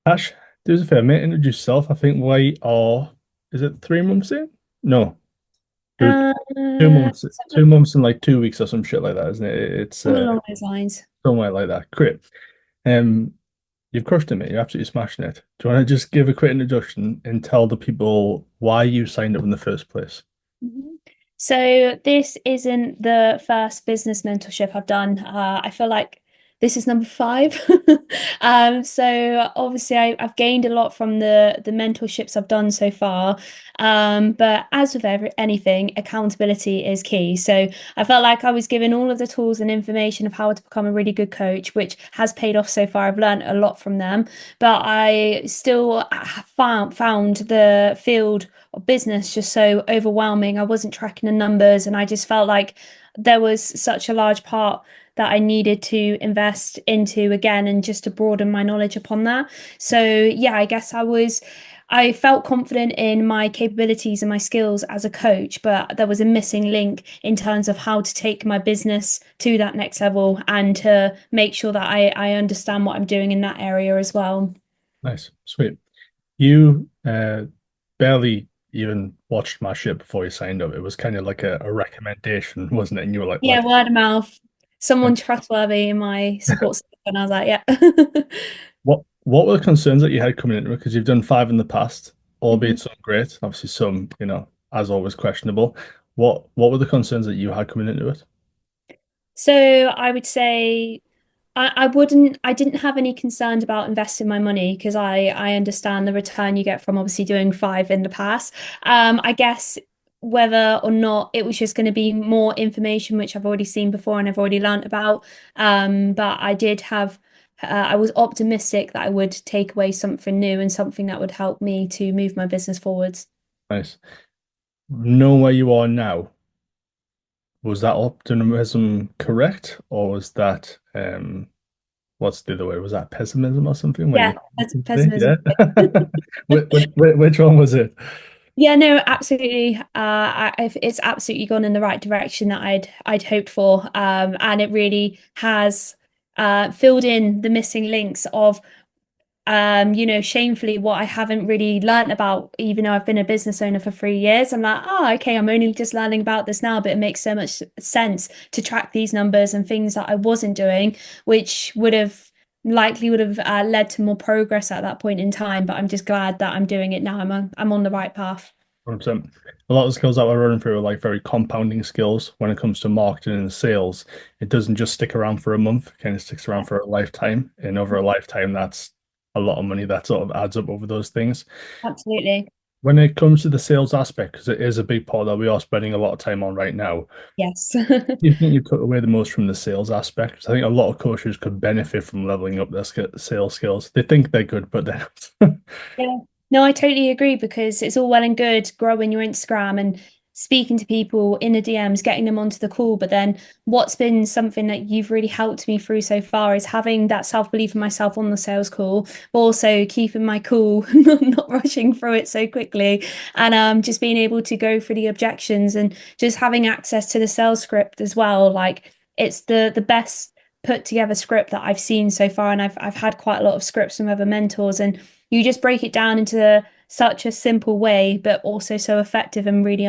Ash, do us a favor, mate. Introduce yourself. I think we are, is it 3 months in? No, we're Uh, 2 months, 2 months and like 2 weeks or some shit like that, isn't it? It's something along those lines. somewhere like that. Great. Um, you've crushed it, mate. You're absolutely smashing it. Do you want to just give a quick introduction and tell the people why you signed up in the first place? Mhm. So this isn't the first business mentorship I've done. I feel like this is number five. So obviously I've gained a lot from the mentorships I've done so far. But as with anything, accountability is key. So I felt like I was given all of the tools and information of how to become a really good coach, which has paid off so far. I've learned a lot from them, but I still found the field of business just so overwhelming. I wasn't tracking the numbers, and I just felt like there was such a large part that I needed to invest into again and just to broaden my knowledge upon that. So, yeah, I felt confident in my capabilities and my skills as a coach, but there was a missing link in terms of how to take my business to that next level and to make sure that I understand what I'm doing in that area as well. Nice, sweet. You barely even watched my shit before you signed up. It was kind of like a recommendation, wasn't it? And you were like, Yeah, let's. word of mouth. Someone trustworthy in my support system. And I was like, yeah. What were the concerns that you had coming into it? Because you've done five in the past, Mhm. albeit some great, obviously some, as always, questionable. What were the concerns that you had coming into it? So I would say I didn't have any concern about investing my money because I understand the return you get from obviously doing five in the past. I guess whether or not it was just going to be more information which I've already seen before and I've already learnt about. But I was optimistic that I would take away something new and something that would help me to move my business forwards. Nice. Knowing where you are now, was that optimism correct, or was that what's the other way? Was that pessimism or something? Where Yeah, you that's yeah? pessimism. Which one was it? Yeah, no, absolutely. It's absolutely gone in the right direction that I'd hoped for, and it really has filled in the missing links of shamefully what I haven't really learned about, even though I've been a business owner for 3 years. I'm like, oh, okay, I'm only just learning about this now, but it makes so much sense to track these numbers and things that I wasn't doing, which would have led to more progress at that point in time. But I'm just glad that I'm doing it now. I'm on the right path. 100%. A lot of the skills that we're running through are like very compounding skills when it comes to marketing and sales. It doesn't just stick around for a month, it kind of sticks around for a lifetime. And over a lifetime, that's a lot of money that sort of adds up over those things. Absolutely. When it comes to the sales aspect, because it is a big part that we are spending a lot of time on right now, Yes. do you think you took away the most from the sales aspect? 'Cause I think a lot of coaches could benefit from leveling up their sales skills. They think they're good, but they're not. Yeah. No, I totally agree because it's all well and good growing your Instagram and speaking to people in the DMs, getting them onto the call. But then what's been something that you've really helped me through so far is having that self-belief in myself on the sales call, but also keeping my cool, not rushing through it so quickly, and just being able to go through the objections and just having access to the sales script as well. Like it's the best put together script that I've seen so far, and I've had quite a lot of scripts from other mentors and you just break it down into such a simple way, but also so effective and really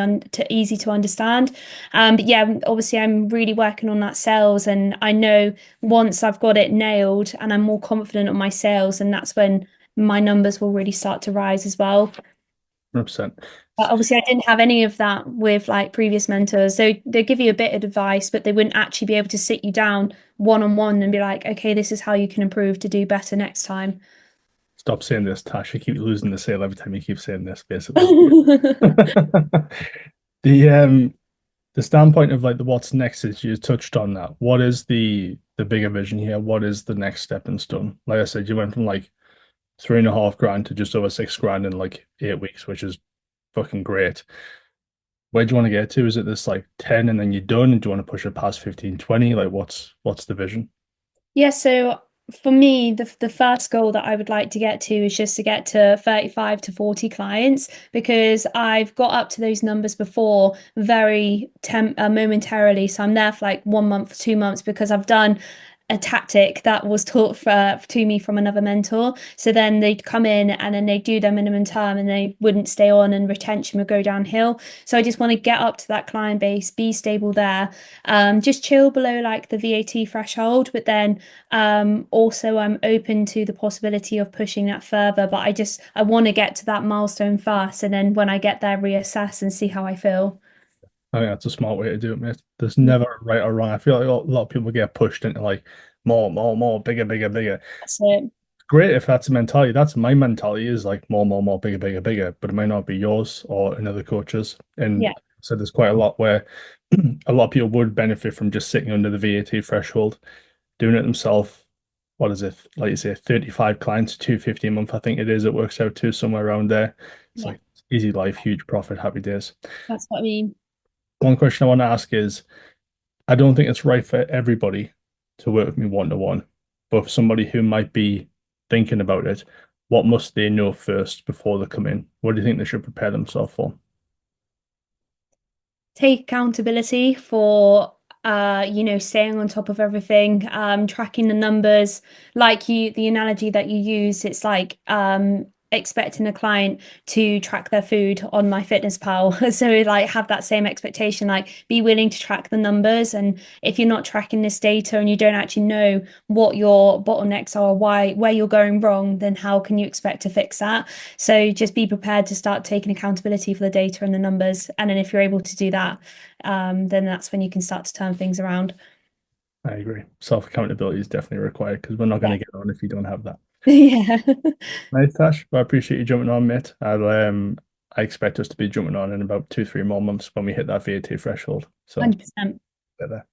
easy to understand. But yeah, obviously, I'm really working on that sales, and I know once I've got it nailed and I'm more confident on my sales, and that's when my numbers will really start to rise as well. 100%. But obviously, I didn't have any of that with like previous mentors. So they give you a bit of advice, but they wouldn't actually be able to sit you down one on one and be like, okay, this is how you can improve to do better next time. Stop saying this, Tash. You keep losing the sale every time you keep saying this, basically. The the standpoint of like the what's next is you touched on that. What is the bigger vision here? What is the next stepping stone? Like I said, you went from like 3.5 grand to just over 6 grand in like 8 weeks, which is fucking great. Where do you want to get to? Is it this like 10 and then you're done? And do you want to push it past 15, 20? Like what's the vision? Yeah, so for me, the first goal that I would like to get to is just to get to 35 to 40 clients because I've got up to those numbers before very momentarily. So I'm there for like 1 month, 2 months because I've done a tactic that was taught to me from another mentor. So then they'd come in and then they'd do their minimum term and they wouldn't stay on and retention would go downhill. So I just want to get up to that client base, be stable there, just chill below like the VAT threshold. But then also I'm open to the possibility of pushing that further. But I want to get to that milestone first. And then when I get there, reassess and see how I feel. I think that's a smart way to do it, mate. There's Yeah, never a right or wrong. I feel like a lot of people get pushed into like more, more, more, bigger, bigger, bigger. that's it. Great if that's a mentality. That's my mentality is like more, more, more, bigger, bigger, bigger. But it might not be yours or another coach's. Yeah, And so there's quite a lot where a lot of people would benefit from just sitting under the VAT threshold, doing it themselves. What is it? Like you say, 35 clients, 250 a month. I think it is. It works out to somewhere around there. It's yeah, like easy life, huge profit, happy days. that's what I mean. One question I want to ask is I don't think it's right for everybody to work with me one to one, but for somebody who might be thinking about it, what must they know first before they come in? What do you think they should prepare themselves for? Take accountability for staying on top of everything, tracking the numbers. Like the analogy that you used, it's like expecting a client to track their food on my fitness pal. So like have that same expectation, like be willing to track the numbers. And if you're not tracking this data and you don't actually know what your bottlenecks are, why where you're going wrong, then how can you expect to fix that? So just be prepared to start taking accountability for the data and the numbers. And then if you're able to do that, then that's when you can start to turn things around. I agree. Self accountability is definitely required because we're not going Yeah. to get on if you don't have that. Yeah. Nice, Tash. Well, I appreciate you jumping on, mate. I expect us to be jumping on in about 2, 3 more months when we hit that VAT threshold. So, 100%. get there.